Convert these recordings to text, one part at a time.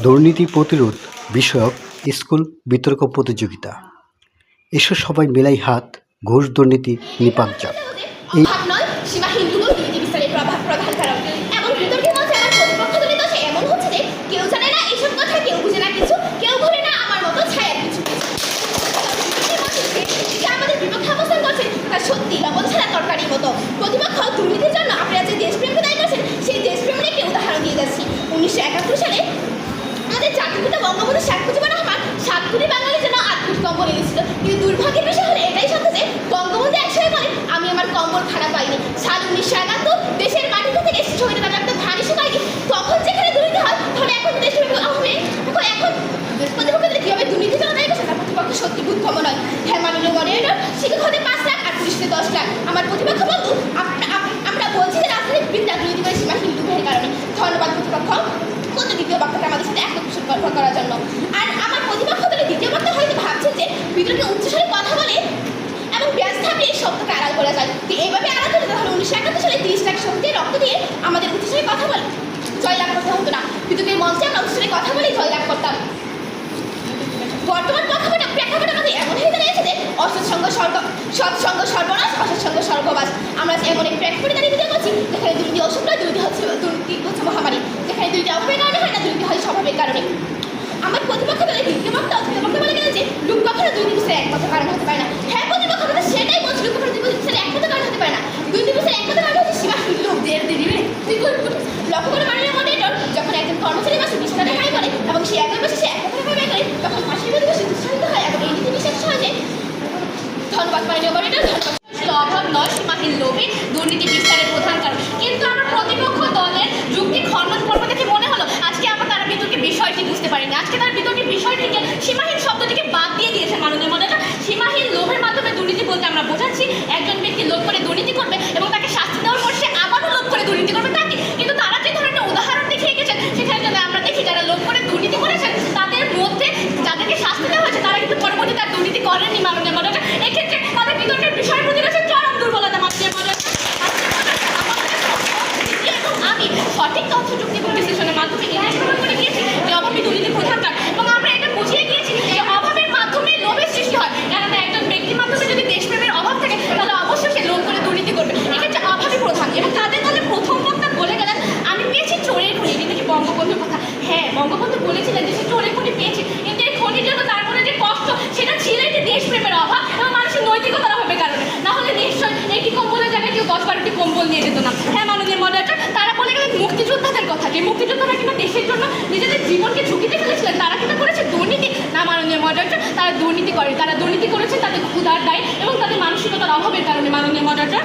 দুর্নীতি প্রতিরোধ বিষয়ক স্কুল বিতর্ক প্রতিযোগিতা। এসো সবাই মেলাই হাত, ঘুষ দুর্নীতি নিপাত যাক। এই সত্যি লবণ ছাড়া তরকারির মতো প্রতিপক্ষ দুর্নীতির জন্য আপনারা যে দেশপ্রেমকে দায়ী করেছেন সেই দেশপ্রেমের একটি উদাহরণ দিয়ে যাচ্ছি। 1971 সালে আমাদের জাতির পিতা বঙ্গবন্ধু শেখ মুজিবুর রহমান 7 কোটি বাঙালির জন্য 8 কোটি কম্বল এনেছিল। কিন্তু দুর্ভাগ্যের বিষয় হলো এটাই সত্য যে বঙ্গবন্ধু একসময় বলেন, আমি আমার কম্বল খানা পাইনি। সাল 1971 দেশের মাটিতে থেকে শহীদের নামে একটা ধানি শুকায়নি। তখন যেখানে দুর্নীতি হয় তাহলে এখন দেশপ্রেম এখন প্রতিপক্ষদের কীভাবে দুর্নীতি জন্য দায়ী করছে তার প্রতিপক্ষ সত্যি বুদ্ধম নয়। হ্যাঁ, মাননীয় মডারেটর, শিক্ষক হতে 5 লাখ আর পুলিশে 10 লাখ। আমার প্রতিপক্ষ বন্ধু আমরা বলছি যে রাজধানীর বিদ্যা দুর্নীতি করে সীমাহীন দুর্নীতির কারণে। ধন্যবাদ প্রতিপক্ষ কিন্তু দ্বিতীয় বক্তাকে আমাদের সাথে একদম কুশল করার জন্য। আর আমার প্রতিপক্ষ দলের দ্বিতীয় বক্তা হয়তো ভাবছেন যে বিতর্কে উচ্চস্বরে কথা বলে এবং ব্যাস থাকলে এই শব্দকে আড়াল করা যায়। তো এইভাবে আড়াল করে তাহলে 1971 সালে 30 লাখ শহীদের রক্ত দিয়ে আমাদের উচ্চস্বরে কথা বলে জয়লাভ করতে হতো না। বিতর্কের মঞ্চে আমরা উচ্চস্বরে কথা বলেই জয়লাভ করতাম। বর্তমান প্রেক্ষাপটের মধ্যে এমন হয়ে দাঁড়িয়েছে যে সৎসঙ্গ সর্বনাশ, অসৎসঙ্গ স্বর্গবাস। আমরা এমন এক প্রেক্ষাপটে দাঁড়িয়ে দিতে পারছি যেখানে দুর্নীতি অসুখ নয়, দুর্নীতি হচ্ছে মহামারী। যেখানে দুর্নীতি অভাবের কারণে হয় না, দুর্নীতি হয় স্বভাবের কারণে। আমার প্রতিপক্ষ দলের দ্বিতীয় বক্তা বলে গেল যে লোক কখনো দুর্নীতি বিচারের একমাত্র কারণ হতে পারে না। হ্যাঁ, প্রতিপক্ষ দল সেটাই বলছে, লোক কখনো দুর্নীতি বিচারের একমাত্র কারণ হতে পারে না। দুর্নীতি বিচারের একমাত্র কারণ হচ্ছে সীমাহীন লোক লক্ষ্য করে মাননীয় মডারেটর, যখন একজন কর্মচারী মাসে 20 টাকা ব্যয় করে এবং সে একই মাসে 1 টাকা ব্যয় করে তখন মাসের মধ্যে সে উৎসাহিত হয় এবং এই নীতি নিষেধ সহজে। ধন্যবাদ মাননীয় মডারেটর। অভাব নয়, সীমাহীন লোভে দুর্নীতি বিস্তারের প্রধান কারণ। কিন্তু আমার প্রতিপক্ষ দলের যুক্তি খণ্ডন করবে দেখে মনে হলো আজকে আমরা তারা বিতর্কের বিষয়টি বুঝতে পারিনি। আজকে তার বিতর্কের বিষয়টিকে সীমাহীন শব্দটিকে বাদ দিয়ে দিয়েছে মাননীয় মডারেটর। সীমাহীন লোভের মাধ্যমে দুর্নীতি বলতে আমরা বোঝাচ্ছি একজন ব্যক্তি লোভ করে দুর্নীতি করবে এবং তাকে শাস্তি দেওয়ার পর সে আবারও লোভ করে দুর্নীতি করবে। তাকে কিন্তু তারা যে ধরনের উদাহরণ দেখিয়ে গেছেন সেখানে যদি আমরা দেখি যারা লোভ করে দুর্নীতি করেছেন তাদের মধ্যে যাদেরকে শাস্তি দেওয়া হয়েছে তারা কিন্তু পরবর্তী তার দুর্নীতি করেননি মাননীয় মডারেটর। এক্ষেত্রে তাদের বিতর্কের বিষয়ের প্রতি রয়েছে চরম দুর্বলতা মাননীয় মডারেটর। এবং আমি সঠিক তথ্য যুক্তি এবং বিশ্লেষণের মাধ্যমে এটাই প্রমাণ করে গিয়েছি যে অভাবই দুর্নীতির প্রধান কারণ এবং আমরা এটা বুঝিয়ে গিয়েছি যে অভাবের মাধ্যমে লোভের সৃষ্টি হয়। কেননা একজন ব্যক্তির মাধ্যমে যদি দেশপ্রেমের অভাব থাকে তাহলে অবশ্যই সে লোভ করে দুর্নীতি করবে। এক্ষেত্রে অভাবই প্রধান। এবং তাদের দলে প্রথম বক্তা বলে গেলেন আমি পেয়েছি চোরের খনি। এটা কি বঙ্গবন্ধুর কথা? হ্যাঁ, বঙ্গবন্ধু বলেছিলেন যে সে চোরের খনি পেয়েছে, কিন্তু এই খনির জন্য তার মনে যে কষ্ট সেটা ছিল একটি দেশপ্রেমের অভাব এবং মানুষের নৈতিকতার অভাবের কারণে। না হলে নিশ্চয় একটি কম্বলের জায়গায় কেউ 10-12টি কম্বল নিয়ে যেত না। হ্যাঁ মাননীয় মডারেটর, তারা বলে গেলেন মুক্তিযোদ্ধাদের কথা, যে মুক্তিযোদ্ধারা কিনা দেশের জন্য নিজেদের জীবনকে ঝুঁকিতে ফেলেছিলেন। তারা কিনা করেছে দুর্নীতি? না মাননীয় মডারেটর, তারা দুর্নীতি করে। তারা দুর্নীতি করেছে তাদের ক্ষুধার দায় এবং তাদের মানসিকতার অভাবের কারণে মাননীয় মডারেটর।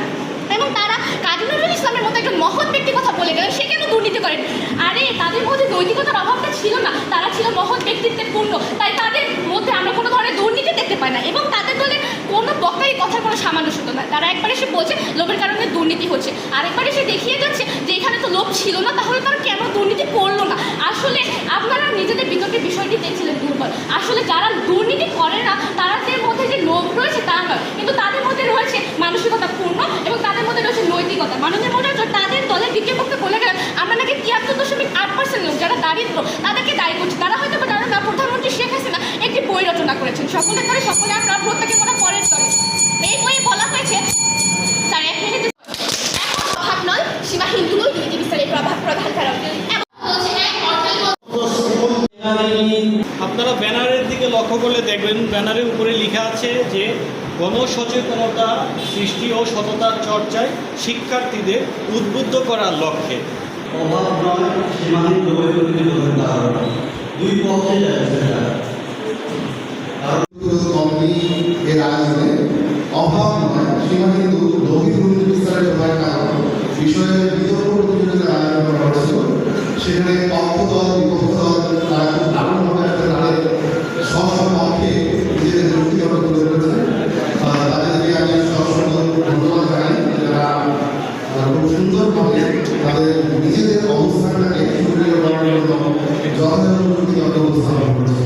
এবং তারা কাজী নজরুল ইসলামের মতো একজন মহৎ ব্যক্তির কথা বলে গেলেন, সে কেন দুর্নীতি করেন? আরে তাদের মধ্যে নৈতিকতার অভাবটা ছিল না, তারা ছিল মহৎ ব্যক্তিত্বের পূর্ণ, তাই তাদের মধ্যে আমরা কোনো ধরনের দুর্নীতি দেখতে পাই না। এবং তাদের দলে কোনো বক্তাই কথার কোনো সামঞ্জস্য না। তারা একবার এসে বলছে লোভের কারণে দুর্নীতি হচ্ছে, আরেকবার এসে দেখিয়ে যাচ্ছে যে এখানে তো লোভ ছিল না, তাহলে তারা কেন দুর্নীতি করলো না। আসলে আপনারা নিজেদের বিতর্কের বিষয়টি দেখছিলেন দুর্বল। আসলে যারা দুর্নীতি করে না তাদের মধ্যে যে লোভ রয়েছে তা নয়, কিন্তু তাদের মধ্যে রয়েছে মানসিকতা পূর্ণ এবং তাদের মধ্যে রয়েছে নৈতিকতা। মাননীয় মডারেটর, তাদের দলের দ্বিতীয় পক্ষে বলে গেলেন আমরা নাকি 73.8% লোক যারা দারিদ্র তাদেরকে দায়ী করছি। তারা হয়তো বা জানেন না প্রধানমন্ত্রী শেখ হাসিনা একটি বই রচনা করেছেন, সকলের করে সকলে আমরা প্রত্যেকে মনে পরের দলে। এই বইয়ে বলা হয়েছে স্যার 1 মিনিট অভাব নয়, সীমাহীন দুর্নীতি বিস্তারের প্রধান কারণ। আপনারা ব্যানারের দিকে লক্ষ্য করলে দেখবেন ব্যানারের উপরে লেখা আছে যে গণসচেতনতা সৃষ্টি ও সততার চর্চায় শিক্ষার্থীদের উদ্বুদ্ধ করার লক্ষ্যে। অভাব নয়, সীমাহীন লোভের ধারণা দুই পক্ষে যাচ্ছে। এর আয়োজনে অভাব নয়, সীমাহীন লোভী দুর্নীতি বিস্তারের প্রধান কারণ বিষয়ে বিতর্ক প্রতিযোগিতার আয়োজন করা হয়েছিল। সেখানে পক্ষ দল বিপক্ষ দল তারা খুব দারুণভাবে তাদের সব পক্ষে নিজেদের যুক্তি তুলে ধরেছে। তাদেরকে আমি সবসময় ধন্যবাদ জানাই, যারা খুব সুন্দরভাবে তাদের নিজেদের অবস্থানটাকে সুদৃঢ় করার জন্য যথাযথ যুক্তি উপস্থাপন করেছে।